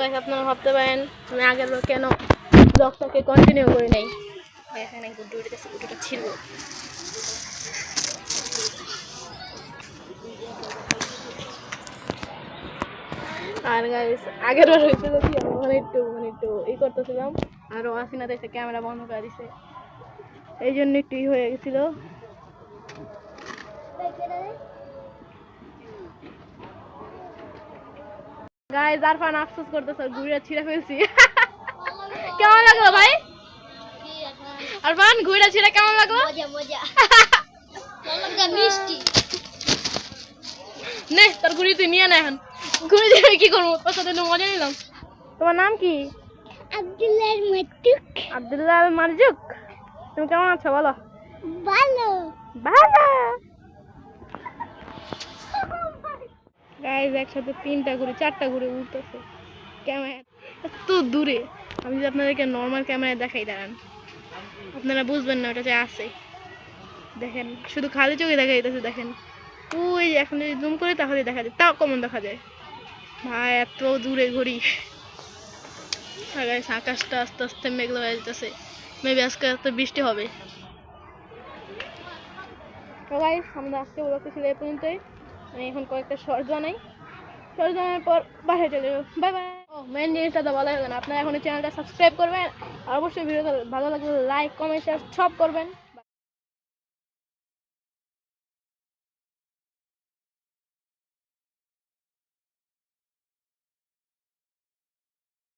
Guys আপনারা ভাবতে পারেন আমি আগের বার কেন ব্লগটাকে কন্টিনিউ করি নাই। এখানে গুড্ডু উঠেছে, গুড্ডুটা ছিল। আর গাইস আগের বার হইতে দেখি আমি একটু করতেছিলাম আর আসিনা দেখে ক্যামেরা বন্ধ করে দিছে, এই জন্য একটু হয়ে গেছিল। গাইস আরফান আফসোস করতেছে, ঘুরে ছিঁড়ে ফেলছি। কেমন লাগলো ভাই আরফান, ঘুরে ছিঁড়ে কেমন লাগলো? মিষ্টি নে তোর ঘুড়ি তুই নিয়ে না, এখন ঘুরে যাবে কি করবো, তোর সাথে মজা নিলাম। তোমার নাম কি? আব্দুল্লাহ মারজুক। আব্দুল্লাহ মারজুক। তুমি কেমন আছো বলো? ভালো ভালো। গাইস একসাথে 3টা ঘুড়ি 4টা ঘুড়ি উঠতেছে ক্যামেরা এত দূরে। আমি যদি আপনাদেরকে নর্মাল ক্যামেরায় দেখাই, দাঁড়ান, আপনারা বুঝবেন না ওটা যে আছে। দেখেন শুধু খালি চোখে দেখা যাইতেছে, দেখেন ওই এখন যদি জুম করে তাহলে দেখা যায়, তাও কমন দেখা যায়। ভাই এত দূরে ঘড়ি। আকাশটা আস্তে আস্তে মেঘলা হয়ে যেতেছে, মেবি আজকে আস্তে বৃষ্টি হবে। তো গাইস আমরা আজকে ব্লগটা ছিল এই পর্যন্তই। আমি এখন কয়েকটা শর্ট বানাই, শর্ট বানানোর পর বাসায় চলে যাবো। Bye bye. ও মেন জিনিসটা তো বলা হবে না, আপনারা এখন চ্যানেলটা সাবস্ক্রাইব করবেন আর অবশ্যই ভিডিওটা ভালো লাগলে লাইক কমেন্ট শেয়ার সব করবেন।